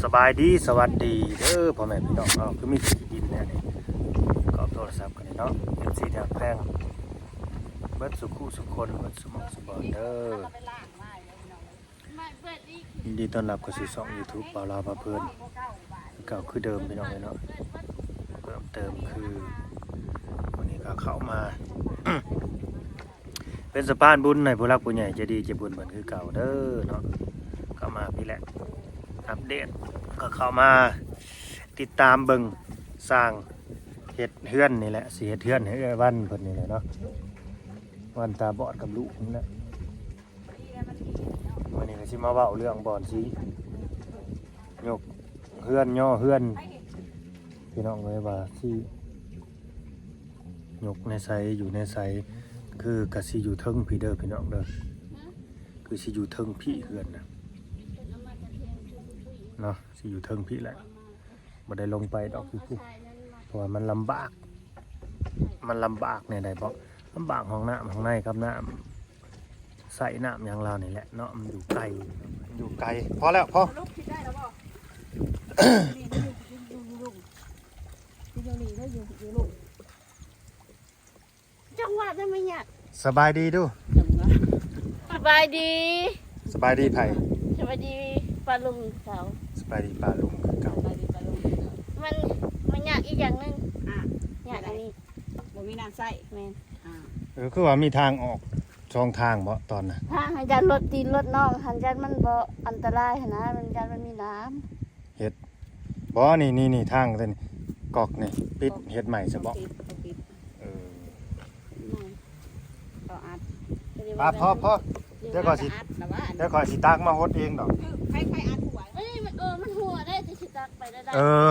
สบายดีสวัสดีเด้อพ่อแม่พี่น้องคือมีที่ดินแน่นี่ก็โทรศัพท์กันเนาะเป็นสีแดงแพงเบิดสุขุสุคนเบิดสมองสบอนเด้อยินดีต้อนรับเข้าสู่ช่อง YouTube บ่าวลาวพาเพิ่นเก่าคือเดิมพี่น้องเนาะเพิ่มเติมคือวันนี้ก็เข้ามา เป็นสะพานบุญในผู้รักผู้ใหญ่ใจดีใจบุญเหมือนคือเก่าเด้อเนาะเข้ามาพี่แหละอัปเดตก็เข้ามาติดตามเบิ่งสร้างเฮ็ดเฮือนนี่แหละสิเฮ็ดเฮือนให้วันเพิ่นนี่แหละเนาะวันตาบอดกับลูกนี่แหละวันนี้ก็สิมาเว้าเรื่องบ่อนสิยกเฮือนย่อเฮือนพี่น้องเอ้ยว่าสิยกในไสอยู่ในไสคือกะสิอยู่เทิงพี่เด้อพี่น้องเด้อคือสิอยู่เทิงพี่เฮือนนะเนาะสิอยู่เทิงพี่แหละบ่ได้ลงไปดอกพี่เพราะว่ามันลำบากเนี่ยได้บ่ลำบากห้องน้ำห้องในกับน้ำใส่น้ำอย่างเรานี่แหละเนาะมันอยู่ไกลพอแล้วพอจังหวัดได้ไหมเนี่ย สบายดีดู สบายดี สบายดีไผ สบายดีปลาลุงสาว สบายดีป้าลุงคือเก่า มันยากอีกอย่างหนึงยากอันนี้ บ่มีน้ำใส่ แม่น คือว่ามีทางออกช่องทางบ่ตอนน่ะ ทางให้ยันรถตีนรถน้องหันยันมันบ่อันตรายหั้นนะมันยันมันมีน้ เฮ็ดบ่นี่ทางเส้นกอกนี่ปิดเฮ็ดใหม่ซะบ่ ปิด เออ ำ ต่ออัด ป้าพอเดี๋ยวก่อนสิ อัดแล้วว่า เดี๋ยวก่อนสิตักมาฮดเองดอก คือไฟอัดหัว เอ้ยมันหัวได้จะสิตักไปได้ เออ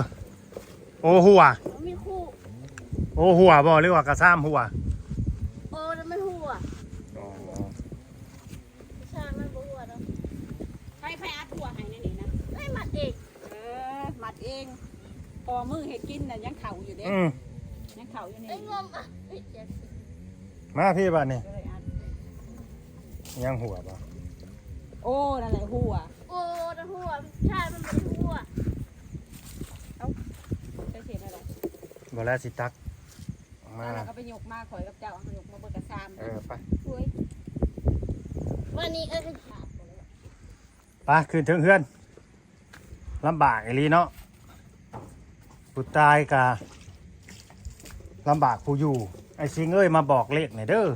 โอ้หัว มันมีคู่ โอ้หัวบ่หรือว่ากระซ้ำหัว โอ้แล้วมันหัว อ๋อ ใช่มันบ่หัวเนาะ ไฟอัดหัวให้นั่นนี่นะ เอ้ยมัดเอก มัดเองพอมือเฮ็ดกินน่ะยังเข่าอยู่เด้ อืม ยังเข่าอยู่นี่ เอ้ยงมอ่ะเอ้ยเจ็บ มาพี่บัดนี่ เลยอัด ยังหัวบ่ โอ้นั่นแหละหัว โอ้แล้วหัวใช่มันเป็นหัว จะเสียอะไร บ่แล้วสิตักมา แล้วก็ไปยกมาข่อยกับเจ้าเอายกมาเบิกกระซาม ไป อุ้ย วันนี้เอ้ย ไปขึ้นถึงเฮือนลำบากอีหลีเนาะผู้ตายกะลำบากผู้อยู่ไอ้สิงเอ้ยมาบอกเลขหน่อยเด้อ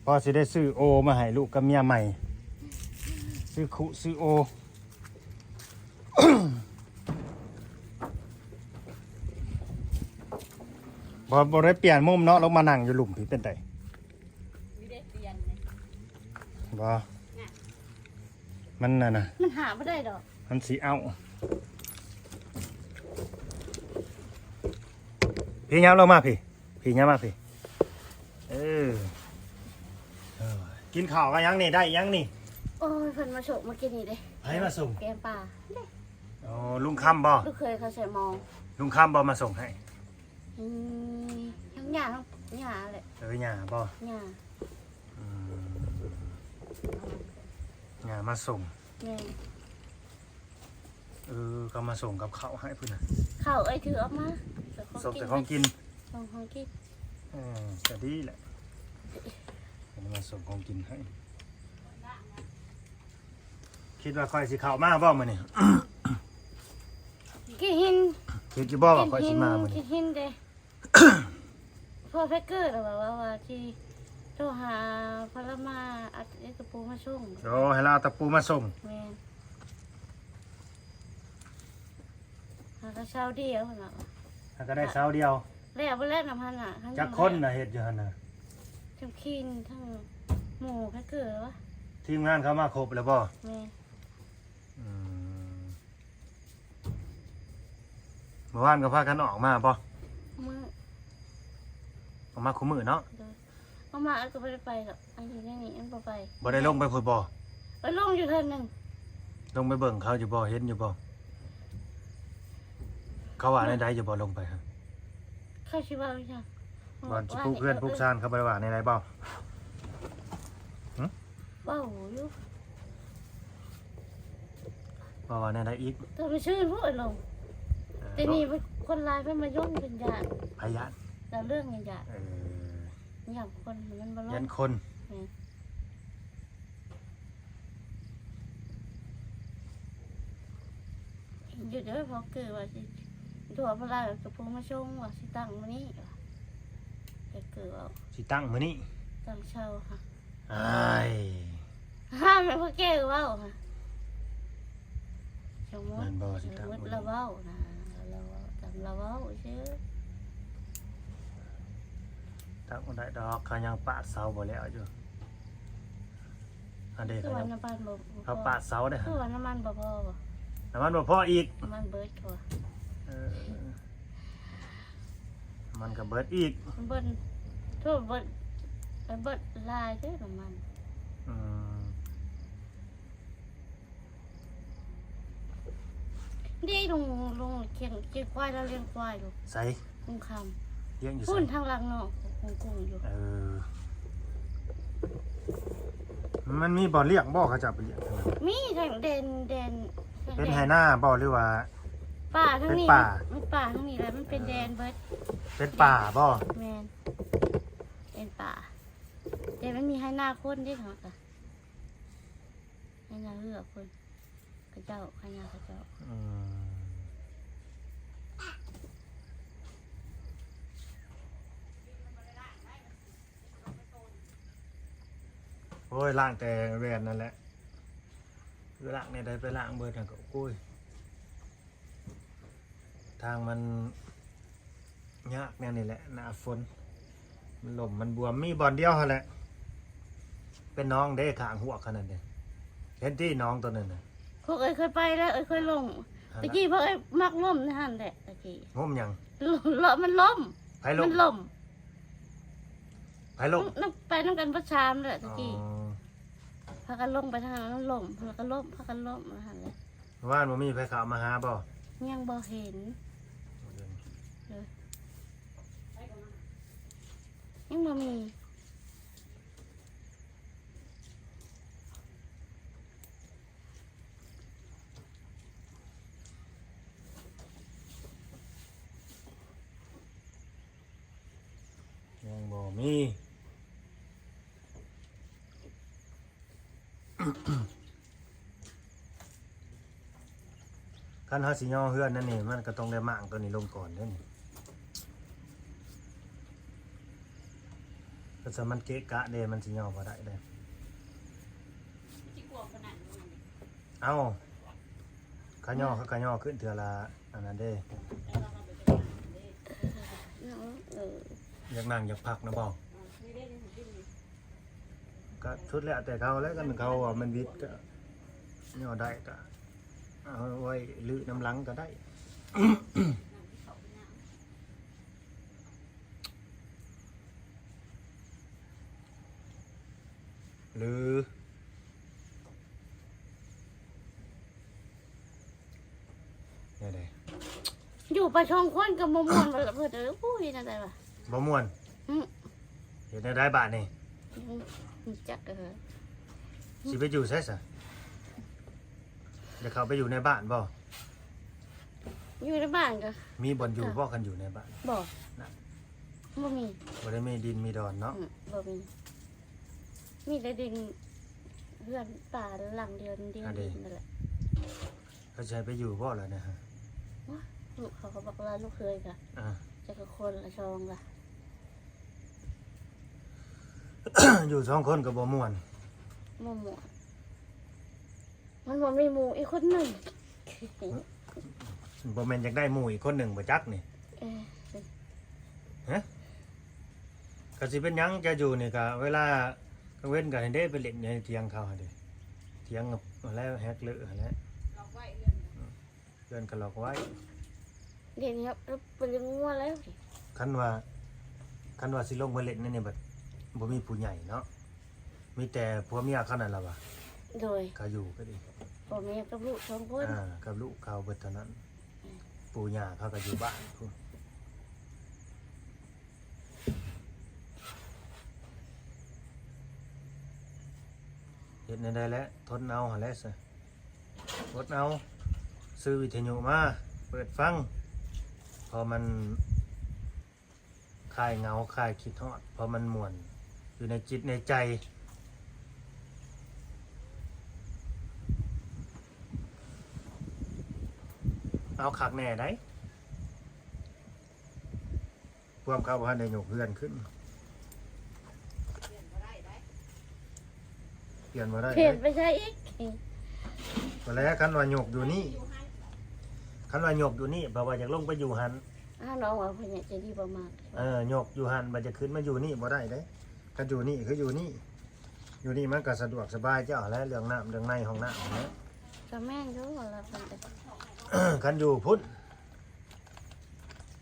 พอสิได้ซื้อโอมาให้ลูกกับเมียใหม่ซื้อคุซื้อโอ บ่ได้เปลี่ยนมุมเนาะลงมานั่งอยู่หลุมพี่เป็นได มีได้เปลี่ยน บ่มันน่ะนะ มันหาไม่ได้ดอก มันสีเอาพี่ย้ำเรามาพี่ย้ำมาพี่เออกินข้าวกันยังนี่ได้ยังนี่ โอ้ยเพิ่นมาโฉกมากินนี่เด้ ให้มาส่ง แกงป่า อ๋อลุงคำบ่ ลูกเคยเขาใส่มอง ลุงคำบ่มาส่งให้ ทั้งหญ้าทั้งหญ้าเลย หย่าบ่ หญ้า อืมหย่ามาส่ง แม่ ก็มาส่งกับข้าวให้เพื่อนน่ะ ข้าวเอ้ยถือออกมา ส่งแต่ของกิน ส่งของกิน จะดีแหละอันนี้มาส่งของกินให้คิดว่าค่อยสิเข้ามาบ่มื้อนี้ กินหิน คิดอยู่บ่ว่าค่อยสิมามื้อ กิ นี้ นหินเด้ พ่อเพชรเกิดว่าที่โทรหาพลมาอัดไอ้กระปูมาช่วง โอ้ให้เราเอาตะปูมาส่ง แม่หากระเช้าเดียวเหรอ ถ้าก็ได้เช้าเดียว แล้วไปแล้วน้ำพันอ่ะ จักคนน่ะเฮ็ดอยู่หั่นน่ะ ทั้งคินทั้งหมูเพชรเกิดวะ ทีมงานเขามาครบแล้วบ่ แม่ อืมเมื่อวานก็พากันออกมาบ่ มือ ออกมาคุมื้อเนาะ เอามาก็ไม่ได้ไปหรอกอันนี้นี่อันบ่ไป บ่ได้ลงไปพุ่นบ่ ไปลงอยู่เท่านึง ลงไปเบิ่งเขาอยู่บ่เห็นอยู่บ่เขาว่าในใดอยู่บ่ลงไปครับ เข้าชิว่าหรือยัง บ่สิปลูกเพื่อนปลูกชานเขาบ่ได้ว่าในใดบ่ ว้าวอยู่ ว่าแนวใดอีก ตัวไปชื่อพวกลงแต่นี่คนลายเพิ่นมาย่นเป็นญาติ พยาน แล้วเรื่องอย่างญาติ อ อย่างคนมันบ่ล ยั ง นคน อยู่เดี๋ยวพอเกิดว่าสิตัวพลายกับพงมาชงว่าสิตั้งมื้อนี้ว่ะแต่เกิดว่า สิตั้งมื้อนี้ ตั้งเช้าค่ะ อ้าย ห้ามแล้วพอแก้เว้าค่ะสมมุ แม่ ติ นบ่สิตั้ง สมมุติ มื้อ เรา นี้ เว้านะเราเว้าตามเราเว้าซื่อ ตั้งบ่ได้ดอกเขายังปาดเสาบ่แล้วอยู่อันเด้ คือ เขา ว่า ยัง น้ำมันบ่ เขาปาดเสาได้ คือว่าน้ำมันบ่พอบ่ น้ำมันบ่พออีก น้ำมันเบิดกว่า เออมันก็เบิดอีก มันเบิดทั่วเบิดเบิดลายเด้อน้ำมัน อืม นี่ลงเคียงควายแล้วเลี้ยงควายอยู่ ใส่ กุ้งค เลี้ยงอยู่ ำ ใส่ พุ่นทางหลังเนาะกุ้งอยู่ เออมันมีบ่อเลี้ยงบ่เขาจะไปเลี้ยงทางนั้น มีทางเดน เป็นไหหน้าบ่หรือว่า ป่าทั้งนี้ เป็นป่า มันป่าทั้งนี้แหละมันเป็นแดนเบิด เป็นป่าบ่ แมนเป็นป่าแต่มันมีให้หน้าคนด้วยเหรอกะให้หน้าเลือกคนกระเจ้าให้หน้ากระเจ้า อืมโอ้ยล้างแต่แวนนั่นแหละคือล้างในใดไปล้างเบิดนั่นก็กุ้ยทางมันยากแน่นี่แหละหน้าฝนมันหล่มมันบวมมีบ่อนเดียวหั่นแหละเป็นน้องเด้ขางหัวขนาดนี้เห็นที่น้องตัวนั้นน่ะ พวกเอ้ยเคยไปแล้วเอ้ยเคยลงตะกี้พวกเอ้ยมักล่มนะฮันแหละตะกี้ งมหยัง มันล่ม ไผล มั ง นล่ม ไผลง น้ำไปน้ำกันประชามเลยตะ อ๋ กี้ อ พากันลงไปทางนั้นล่มพากันล่มพากันล่มนะฮันแหละ ว่านบ่มีไผเข้ามาหาบ่ ยังบ่เห็นยังบ่มี ยังบ่มี คันเฮาสิย่อเฮือนนั่นนี่มันก็ต้องได้หมางตัวนี้ลงก่อนเด้อนี่ก็จะมันเกะกะเด้มันสิย่อบ่ได้เด้อ ที่กลัวขนาดนั้น เอ้าขาย่อเขาก็ย่อขึ้นเทื่อละอันนั้นเด้ อยากนั่งอยากพักนะบ่ ไม่ได้ยังกินเลย ก็ชุดแล้วแต่เขาแล้วกันเขาว่ามันวิทย์ก็ย่อได้ก็เอาไว้ลือน้ำหลังก็ได้ หรือเนี่ยเด้ อยู่ประชงคนกับมมวนมาเพื่อเด้อปุ้ยนั่นได้ปะ บ่ม่วน อืม เห็นได้บาทนี่ จักเออ สิไปอยู่ใช่ซะเดี๋ยวเขาไปอยู่ในบ้านบ่ อยู่ในบ้านก็ มีบ่อนอยู่บ่กันอยู่ในบ้าน บอกบ่มี บ่ได้มีดินมีดอนเนาะ บ่มีมีแต่ดินเพื่อนป่าหลังเดียวดินนั่นแหละ เขาจะให้ไปอยู่บ่ล่ะนะฮะ ลูกเขาบอกว่าลูกเคยกะ อ่า จะกับคนละชองกะ อยู่สองคนก็บ่ม่วน หมู่มันบ่มีหมู่อีกคนหนึ่ง บ่แม่นอยากได้หมู่อีกคนหนึ่งบ่จักนี่ เออ ก็สิเป็นหยังจะอยู่นี่ก็เวลากลางเว้นก็ให้เด้ไปเล่นอยู่ในเถียงเขาหั่นเด้เถียงกับแล้วแฮกเลอะหั่นแหละ เราไหวเรื่อง เพื่อนก็หลอกไว้ เดี๋ยวนี้ครับเป็นงัวแล้ว คันว่าสิลงไปเล่นนั่นนี่บัดบ่มีผู้ใหญ่เนาะมีแต่ผัวเมียเขานั่นล่ะว่ะ โดย ก็อยู่ก็ดี พ่อแม่กับลูกสองคน กับลูกเขาเบิดเท่านั้น ปู่ย่าเขาก็อยู่บ้านพุ่นเฮ็ดในใดแล้วทนเอาหั่นแหละซะอดเอา ซื้อวิทยุมาเปิดฟังพอมันคลายเหงาคลายคิดฮอดพอมันม่วนอยู่ในจิตในใจเอาคักแน่ได้ความเข้าพันในหยกเพื่อนขึ้นเปลี่ยนมาได้ เปลี่ยนไปใช่อีก มาแล้วคันว่าหยกอยู่นี่คันว่าหยกอยู่นี่แปลว่าอยากลงไปอยู่หัน น้องว่าเพิ่นอยากจะดีประมาณ หยกอยู่หันมันจะขึ้นมาอยู่นี่บ่ได้ได้คันอยู่นี่คืออยู่นี่อยู่นี่มันก็สะดวกสบายเจ้าแล้วเรื่องน้ำเรื่องในห้องน้ำนะ ก็แม่นอยู่ว่าเราเพิ่นจะ คันอยู่พุ่น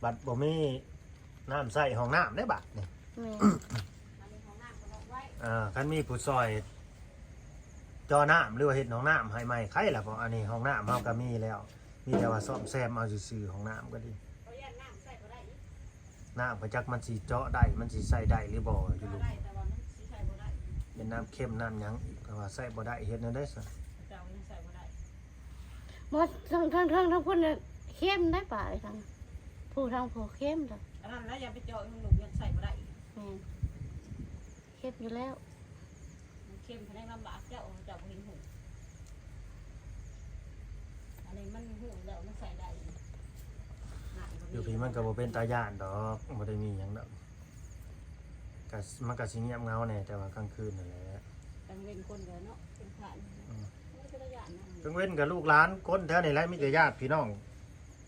บัดบ่มีน้ำใส่ห้องน้ำได้บัดนี่ แม่น คันมีผู้ซอยจอน้ำหรือว่าเฮ็ดห้องน้ำให้ใหม่ใครล่ะเพราะอันนี้ห้องน้ำเฮาก็มีแล้วมีแต่ว่าซ่อมแซมเอาซื่อๆห้องน้ำก็ดีน้ำประจักมันสิเจาะได้มันสิใส่ได้หรือบ่อยู่ลูกเป็นน้ำเค็มน้ำหยังอีกแต่ว่าใส่บ่ได้เฮ็ดแนวใดซะ หมดทั้งพุ่นน่ะเข้มได้ป่ะไอ้ทางผู้เข้มจ้ะ อันนั้นแล้วอย่าไปเจาะมันหนุ่มยังใส่บ่ได้ แม่นเข้มอยู่แล้ว มันเข้มภายในลำบากเจ้าบ่เห็นหูอันนี้มันหูแล้วมันใส่ได้ อยู่พี่มันก็บ่เป็นตาย่านดอกบ่ได้มีหยังดอกก็มันก็สิเงียบเหงาแน่แต่ว่ากลางคืนนั่นแหละ ตังเว้นคนเดียวเนาะเป็นผ่านมันก็ระยะนะ กลางเว้นกับลูกหลานคนแถวนี่แหละมีแต่ญาติพี่น้อง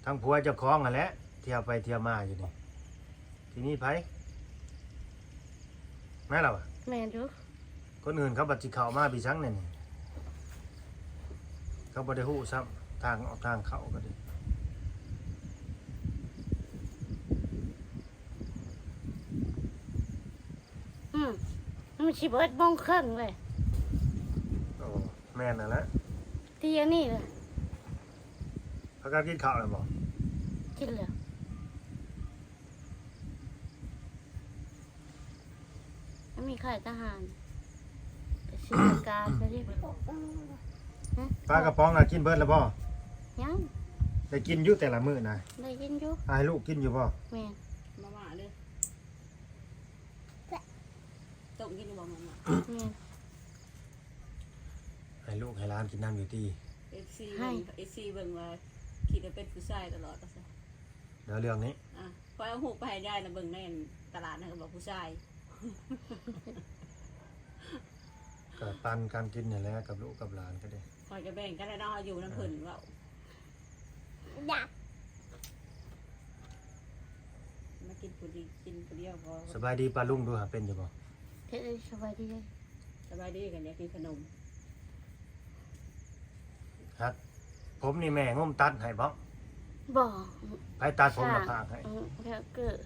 ทั้งผัวเจ้าของนั่นแหละเที่ยวไปเที่ยวมาอยู่นี่ที่นี่ไผแม่นล่ะวะ แม่นอยู่ คนอื่นเขาบัดสิเข้ามาพี่ชังเนี่ยนี่เขาบ่ได้ฮู้ซ้ำทางออกทางเข้าก็ดี มันสิเบิดโมงครึ่งเลย โอ้แม่นนั่นแหละ เที่ยนี่เลย พากันกินข้าวแล้วบ่ กินแล้วมันมีข่ายทหารสีกาไปเรียก ปลากระป๋องน่ะกินเบิดแล้วบ่ ยัง ได้กินอยู่แต่ละมื้อน่ะ ได้ยินอยู่ ให้ลูกกินอยู่บ่ แม่น มาม่าเลยต้มกินบ่มาม่า แม่น ให้ลูกให้หลานกินน้ำอยู่ที่ FC เบิ่งว่าคิดว่าเป็นผู้ชายตลอดว่าซั่น เดี๋ยวเรื่องนี้ พอเอาหูไปให้ยายน่ะเบิ่งในตลาดน่ะก็บอกผู้ชาย ก็ปันการกินนี่แหละกับลูกกับหลานก็ได้ คอยจะแบ่งกันแล้วเนาะอยู่น้ำเพิ่นเว้า มากินผู้ดีกินผู้เดียวพอ สบายดีป้าลุงดูหาเป็นอยู่บ่ เฮ็ดได้สบายดีเลย สบายดีกันอยากกินขนม ฮักผมนี่แม่งมตัดให้บ่ บ่ ไผตัดผมราคาให้ แล้วเกิด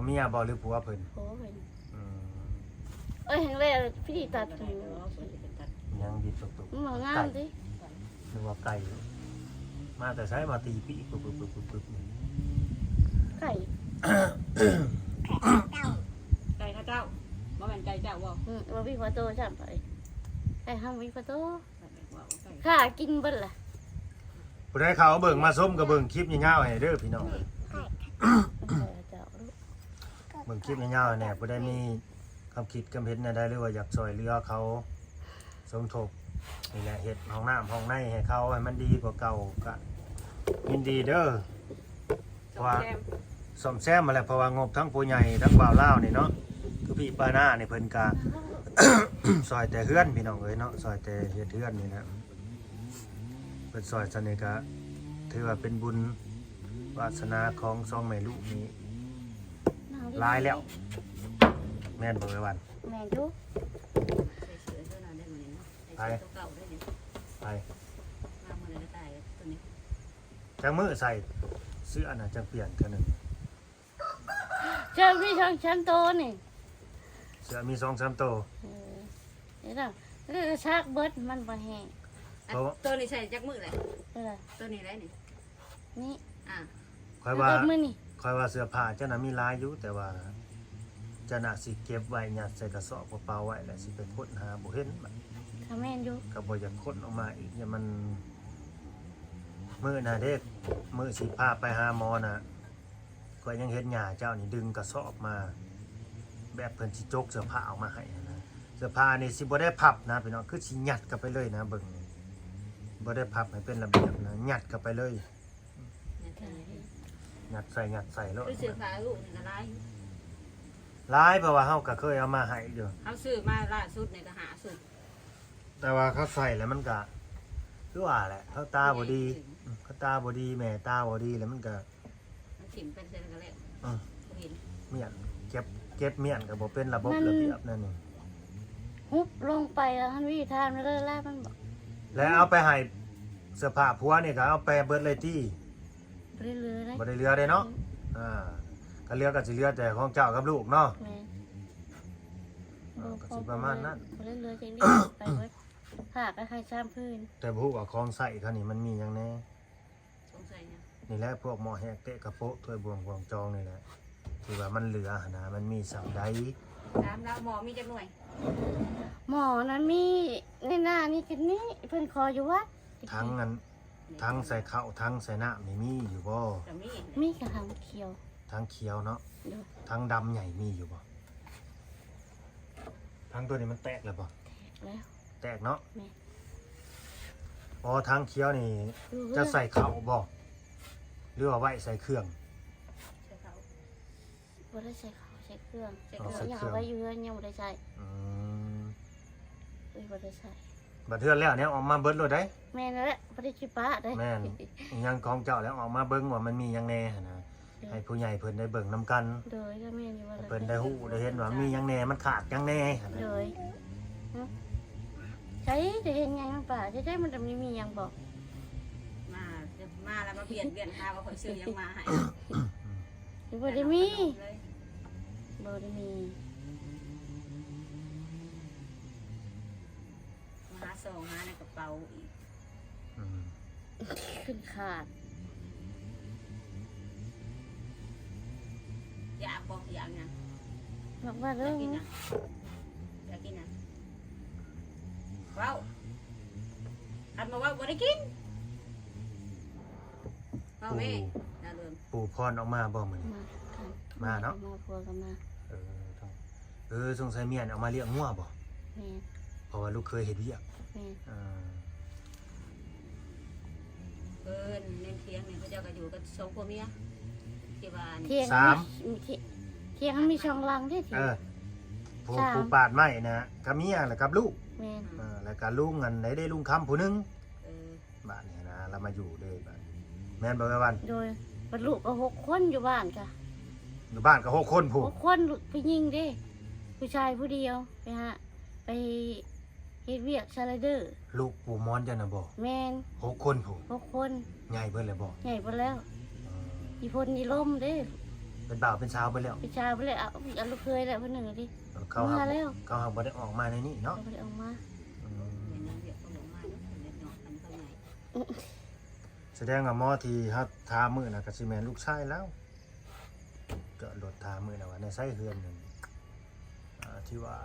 เมียบ่หรือผัวเพิ่น โหเพิ่น อืม เอ้ยแห่งแรกพี่ตัด อะไร หู เนาะเพิ่นสิเป็นตัด ยังบิดตุก มันบ่งามดิ ๆนึกว่าไก่มาแต่ใช้มาตีปีกปึ๊บๆๆๆนี่ ไก่ ไก่ข้าเจ้าบ่แม่นไก่เจ้าบ่ บ่มีประตูซ้ํไปไก่ห้ามมีประตู ว่าไก่ ข้ากินเบิดล่ะ ผู้ใดเขาเบิ่งมาส้มก็เบิ่งคลิปยาวๆให้เด้อพี่น้อง เจ้าลูก เบิ่งคลิปยาวๆแน่ผู้ใดมีความคิดความเห็นใดๆหรือว่าอยากช่วยเหลือเขาสมทบนี่แหละเฮ็ดห้องน้ำห้องในให้เขาให้มันดีกว่าเก่าก็ยินดีเด้อ ว่า ซ่อมแซมมาแล้วเพราะว่างบทั้งผู้ใหญ่ทั้งบ่าวลาวนี่เนาะคือพี่ป้าหน้านี่เพิ่นก็ ซอยแต่เฮือนพี่น้องเอ้ยเนาะซอยแต่เฮ็ดเฮือนนี่นะเพิ่นซอยซั่นนี่ก็ถือว่าเป็นบุญวาสนาของสองแม่ลูกนี้หลายแล้ว แม่นบ่ไอ้วัน แม่นอยู่ ใส่เสื้อเท่านั้นได้มื้อนี้เนาะใส่เสื้อเก่าได้นี่ ไป มามื้อนี้ก็ตายตัวนี้ จังมื้อใส่เสื้อน่ะจังเปลี่ยนเทื่อหนึง เจ้ามีช่องชั้นโตนี่ เสื้อมี 2-3 ตัว นี่ล่ะแล้วก็ชักเบิดมันบ่แห้ง ตัวนี้ใส่จักมื้อแหละ นี่ล่ะ ตัวนี้ได้นี่ นี่ ค่อยว่า เบิดมื้อนี่ ค่อยว่าเสื้อผ้าเจ้าน่ะมีหลายอยู่แต่ว่าเจ้าน่ะสิเก็บไว้ยัดใส่กระสอบเปล่าๆไว้แล้วสิไปค้นหาบ่เห็นบัด ถ้าแม่นอยู่ ก็บ่อยากค้นออกมาอีกเนี่ยมัน มื้อน่ะเด้มื้อสิพาไปหาหมอน่ะก็ยังเห็นหญ้าเจ้านี่ดึงกระสอบมา แบบเพิ่นสิจกเสื้อผ้าออกมาให้นะเสื้อผ้านี่สิบ่ได้พับนะพี่น้องคือสิยัดกลับไปเลยนะเบิ่งบ่ได้พับให้เป็นระเบียบนะยัดกลับไปเลยยัดใส่แล้ว คือเสื้อผ้าลูกนี่ก็หลาย หลายเพราะว่าเฮาก็เคยเอามาให้อยู่ เขาซื้อมาล่าสุดนี่ก็หาสุด แต่ว่าเขาใส่แล้วมันก็คือว่าแหละเขาตาบ่ดีเขาตาบ่ดีแม่ตาบ่ดีแล้วมันก็ มันถิ่มเป็นเส้นกันแล้ว อือ บ่เห็น เมียนเก็บเมียนก็บ่เป็นระบบระเบียบนั่นนี่ ฮุบลงไปแล้วท่านวิธีทานมันเลยแล้วมันบอก แล้วเอาไปให้เสื้อผ้าผัวนี่ก็เอาไปเบิดเลยที่ ไปเรื่อยๆเลย บ่ได้เหลือได้เนาะก็เหลือก็สิเหลือแต่ของเจ้ากับลูกเนาะ แม่ ก็สิประมาณนั้น ไปเรื่อยๆจังดีไปเว้ยผ้าก็ให้ซ้ำพื้น แต่บ่ฮู้ว่าของใส่เขานี่มันมีหยังแน่ สงสัยนะ นี่แหละพวกหม้อแฮกเตะกระโปะถ้วยบวงกวางจองนี่แหละที่ว่ามันเหลือหั่นนะมันมีสังใด ถามแล้วหมอมีจักหน่วย หมอนั้นมีในหน้านี่กันนี้เพิ่นคออยู่วัด ทั้งนั้นทั้งใส่ข้าวทั้งใส่น้ำนี่มีอยู่บ่ ก็มี มีกระหังเขียว ทั้งเขียวเนาะ เดี๋ยว ทั้งดำใหญ่มีอยู่บ่ทั้งตัวนี้มันแตกแล้วบ่ แล้ว แตกเนาะ แม่ อ๋อทั้งเขียวนี่ ดู จะใส่ข้าวบ่หรือว่าไว้ใส่เครื่อง ใช่เขา บ่ได้ใส่ข้าวใส่เครื่อง อ๋อใส่ ยัง เครื่อง เอาไว้อยู่เรือนยังบ่ได้ใส่ อืม บ่ได้ใส่ บัดเทื่อแล้วเนี่ยออกมาเบิดเลยได้ แม่นั่นแหละบ่ได้ชิปะได้ แม่นอิหยังของเจ้าแล้วออกมาเบิ่งว่ามันมีหยังแน่หั่นนะให้ผู้ใหญ่เพิ่นได้เบิ่งนํกัน โดยก็แม่นอยู่ว่า เพิ่นได้ฮู้ได้เห็นว่ามีหยังแหน่มันขาดหยังแหน่หั่น โด น่ะ ยใช้จะเห็นไงมันป่าจะได้มันจะมีหยังบอก มาแล้วมาเปลี่ยนข้าวก็คนซื้อยังมาให้ หรือบ่ได้มีบ่ได้มี มาหาซองหาในกระเป๋าอีก อืม ขึ้นขาด อยากบอกอยากนะ บอกว่า อ เรื่ ยา อก ง กินนะอยากกินนะว้าวอันมาว่าบ่ได้กินว้าวแม่น่าเริ่ม ปู่พรออกมาบ่มื้อนี้ มากัน มาเนาะ มาพัวกันมา ต้องสงสัยเมียนเอามาเลี้ยงงัวบ่ แม่ เพราะว่าลูกเคยเฮ็ดเวียก แม่ อ่า เอิ้นเน้นเที่ยงเนี่ยเขาเจ้าก็อยู่กันสองผัวเมียที่บ้าน เที่ยงมีเที่ยงมันมีช่องลังที่เที่ เอย ง ผู้ สาม ผู้ปาดไม้นะกับเมียแล้วกับลูก แม่ แล้วก็ลุงอันไหนได้ลุงคำผู้หนึง เออ บ้านนี้นะเรามาอยู่เด้บ้านแม่นบ่แม่วัน โดยบรรลุก็6 คนอยู่บ้านค่ะ อยู่บ้านก็6คนผู้ 6 คนผู้หญิงเด้ผู้ชายผู้เดียวไปฮะไปเฮ็ดเวียกชาลเดอร์ ลูกปู่มอนจังน่ะบ่ แม่น 6คนผู้ 6 คน ใหญ่เบิดเลยบ่ ใหญ่ไปแล้วอีพลอีลมเด้ เป็นบ่าวเป็นสาวไปแล้ว พี่ชายไปเลยเอาลูกเคยแหละเพิ่นหนึ่งดิ เขาหั มาแล้ว เขาหักบ่ได้ออกมาในนี้เนาะ เอาไปเอามา อืม เดี๋ยวนั้นเดี๋ยวเขาบอกมาเนาะเด็กน้อยอันเขาใหญ่ แสดงว่าหมอที่เฮาทามื้อน่ะก็สิแม่นลูกชายแล้วก็รถทามื้อน่ะว่าในไสเฮือนนั่นที่ว่า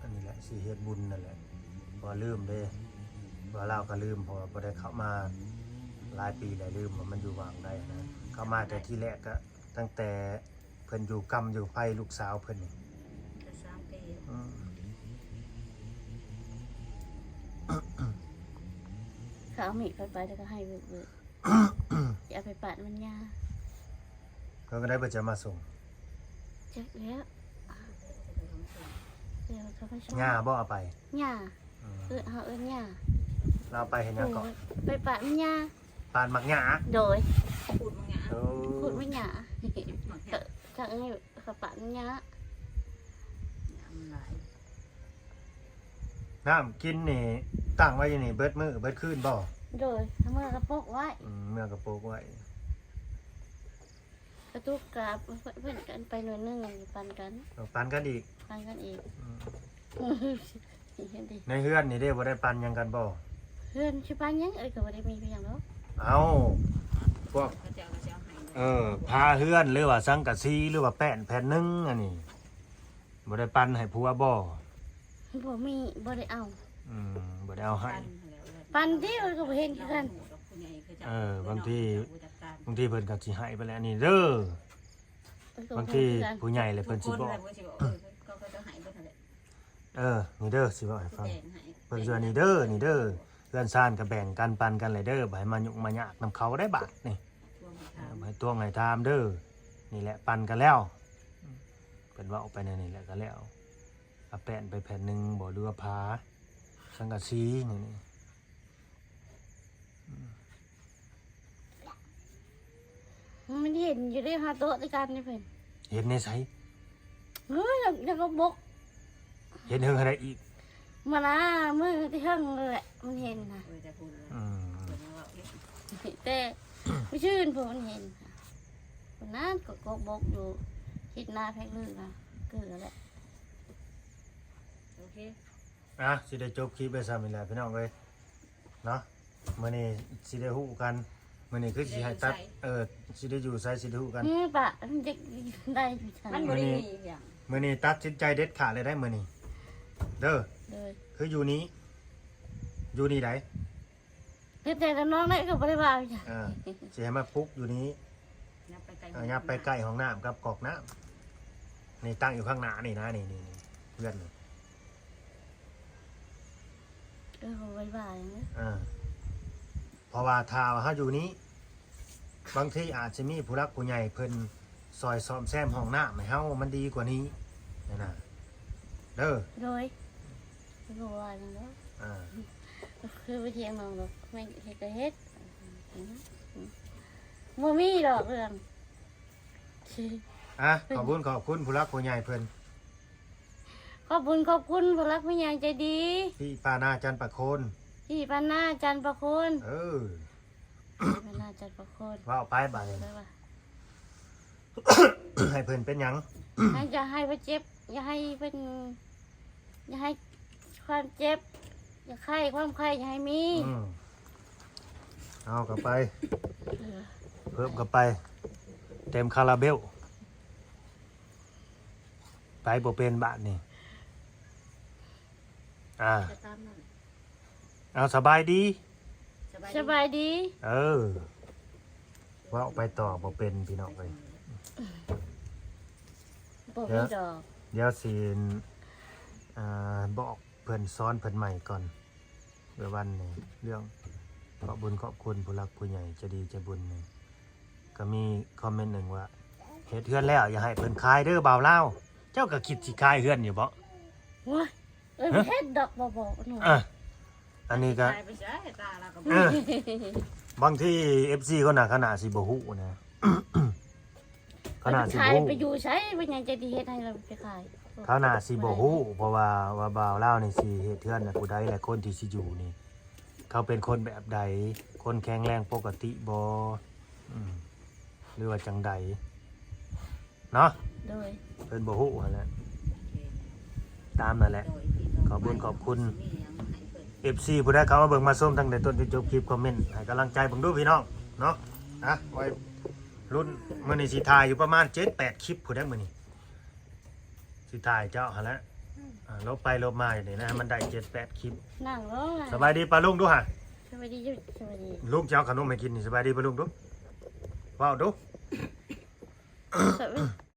อันนี้แหละสิเฮ็ดบุญนั่นแหละบ่ลืมเด้ว่าเราก็ลืมเพราะว่าบ่ได้เข้ามาหลายปีได้ลืมว่ามันอยู่วางได้นะเข้ามาแต่ที่แรกก็ตั้งแต่เพิ่นอยู่กรรมอยู่ไผลูกสาวเพิ่นนี่ จะ3 ปี อืม เขาเอามีดไปแล้วก็ให้เบิกอย่าไปปาดมันยา เขาก็ได้ไปจะมาส่ง จักแล้วเดี๋ยวเขาไปชม ย่าบ่เอาไป หญ้า อืม เขาเอิ้นหญ้า เราไปเห็นหยังก่อน ไปปาดมันยา ปานมักหญ้า โดย พูดมังงะ โอ้ ขุดมันหญ้า มังงะ จากนี้เขาปาดมันยา มันหลาย น้ำกินนี่ตั้งไว้อยู่นี่เบิดมื้อเบิดคืนบ่ โดยทำเมื่อกระปกไว้ เมื่อกระโปกไว้ กระตุกกราบเพื่อนกันไปหน่วยหนึงปันกัน เอาปันกันอีก ปันกันอีก อืม เห็นดิ ในเฮือนนี่เด้บ่ได้ปันหยังกันบ่ เพื่อนชิปันยังก็บ่ได้มีเพียงแล้ว เอาพวก เขาเจ้าก็จะเอาให้ พาเฮือนหรือว่าสังกะสีหรือว่าแป้นแผ่นหนึงอันนี้บ่ได้ปันให้ผัวบ่ บ่มีบ่ได้เอา บ่ได้เอาให้ แล้ว ปันที่ก็บ่เห็นคือกัน เ บางที ผู้จัดการ บางทีเพิ่นก็สิให้ไปแล้วนี่เด้อบางทีผู้ใหญ่เลย เพิ่ เพิ่ น น สิ สิ บบ อ อก ก ก็จะหายเพิ่นนั่นแหละ นี่เด้อสิบอกให้ฟัง แบ่งให้ เพิ่นว่านี่เด้อนี่เด้อเพื่อนซ่านก็แบ่งกันปันกันเลยเด้อบ่ให้มายุ่งมายากนํเขาได้บาดนี่ ช่วงที่ถาม บ่ให้ตัวไงทามเด้อนี่แหละปันกันแล้วเพิ่นว่าออกไปในนี่แหละก็แล้วเอาแป้นไปแผ่นหนึงบ่เรือผาสังกะสีนี่ มันเห็นอยู่ได้หาโต๊ะด้วยกันนี่เพิ่น เห็นในไส เฮ้ยยังก็บก เห็นเฮิงอะไรอีก มานะมือที่เฮิงเลยแหละมันเห็นนะ จะพูดเลย อืม เพิ่นว่าเอ๊ะ แต่ไม่ชื่นผมมันเห็นค่ะคนนั้นก็กบกอยู่คิดหน้าแพ็กลือนะคือแล้วแหละ โอเค สิได้จบคลิปไปซ้ำนี่แหละพี่น้องเอ้ยเนาะมื้อนี้สิได้ฮู้กันมื้อนี้คือสิให้ตัดสิได้อยู่ไสสิได้ฮู้กัน นี่ปะมันจะได้อยู่ทาง มันบ่ได้มีอย่าง มื้อนี้ตัดสินใจเด็ดขาดเลยได้มื้อนี้เด้อ เลย คืออยู่นี้ได แต่กับน้องได้ก็บริบาลจ้ะ สิให้มาปลุกอยู่นี้ ยับไปไกล ยับไปใกล้ห้องน้ำกับกอกน้ำนี่ตั้งอยู่ข้างหน้านี่นะนี่เพื่อนนี่ บริบาลอย่างนี้ เพราะว่าถ้าเฮาอยู่นี้ บางทีอาจจะมีผู้รักผู้ใหญ่เพิ่นซอยซ่อมแซมห้องน้ำให้เฮามันดีกว่านี้นั่นน่ะเด้อ โดยบริบาลอย่างนี้ อ่า คือไปเที่ยงน้องหรอกไม่เฮ็ดก็เฮ็ดบ่มีดอกเรื่อง ขอบคุณผู้รักผู้ใหญ่เพิ่น ขอบคุณผู้รักผู้ใหญ่ใจดี พี่ปานาจันทร์ประโคน พี่ปานาจันทร์ประโคน ปานาจันทร์ประโคน ว่าเอาไปบาดนี้ ได้ปะ ให้เพิ่นเป็นหยัง อย่าให้ไปเจ็บอย่าให้เป็นอย่าให้ความเจ็บอย่าไข้ความไข้อย่าให้มี เอากลับไป เพิ่มกลับไป เต็มคาราเบล ไปบ่เป็นบาทนี่ จะตามนั่น เอาสบายดี สบายดี ว่าเอาไปต่อบ่เป็นพี่น้องไป บ่มีดอก เดี๋ยวสิบอกเพิ่นซ้อนเพิ่นใหม่ก่อนเมื่อวันนี้เรื่องขอบบุญขอบคุณผู้หลักผู้ใหญ่ใจะดีใจะบุญนี่ก็มีคอมเมนต์หนึ่งว่าเฮ็ดเฮือนแล้วอย่าให้เพิ่นคายเด้อบ่าวลาวเจ้าก็คิดสิคายเฮือนอยู่บ่ ว้ายเฮ็ดดอกบ่บอกหนู อันนี้ก็ ตายไปใช้ตาเราก็ บางที FC คนน่ะขนาดสิบ่ฮู้นะ ขนาดสิ ขา บ่ ย ฮู้ ไปอยู่ใช้เป็นยังจะดีเฮ็ดให้เราไปขาย เขาน่าสิบ่ฮู้เพราะว่าบ่าวลาวนี่สิเฮ็ดเฮือนน่ะผู้ใดและคนที่สิอยู่นี่ เขาเป็นคนแบบใดคนแข็งแรงปกติบ่หรือว่าจังใดเนาะ โดย เพิ่นบ่ฮู้หั่นแหละตามนั่นแหละ ขอบคุณ FC ผู้ใดเข้ามาเบิ่งมาชมตั้งแต่ต้นจนจบคลิปคอมเมนต์ให้กำลังใจผมดูพี่น้องเนาะไว้รุ่นมื้อนี้สิถ่ายอยู่ประมาณ 7-8 คลิปผู้ใดมื้อนี้สิถ่ายเจ้าหั่นแหละลบไปลบมาอยู่นี่นะมันได้ 7-8 คลิป นั่งร้องไห้ สบายดีปะลุงดูฮะ สวัสดีอยู่สวัสดี ลุงจะเอาขนมให้กินนี่สบายดีปะลุงดูว้าวดู สวัสดี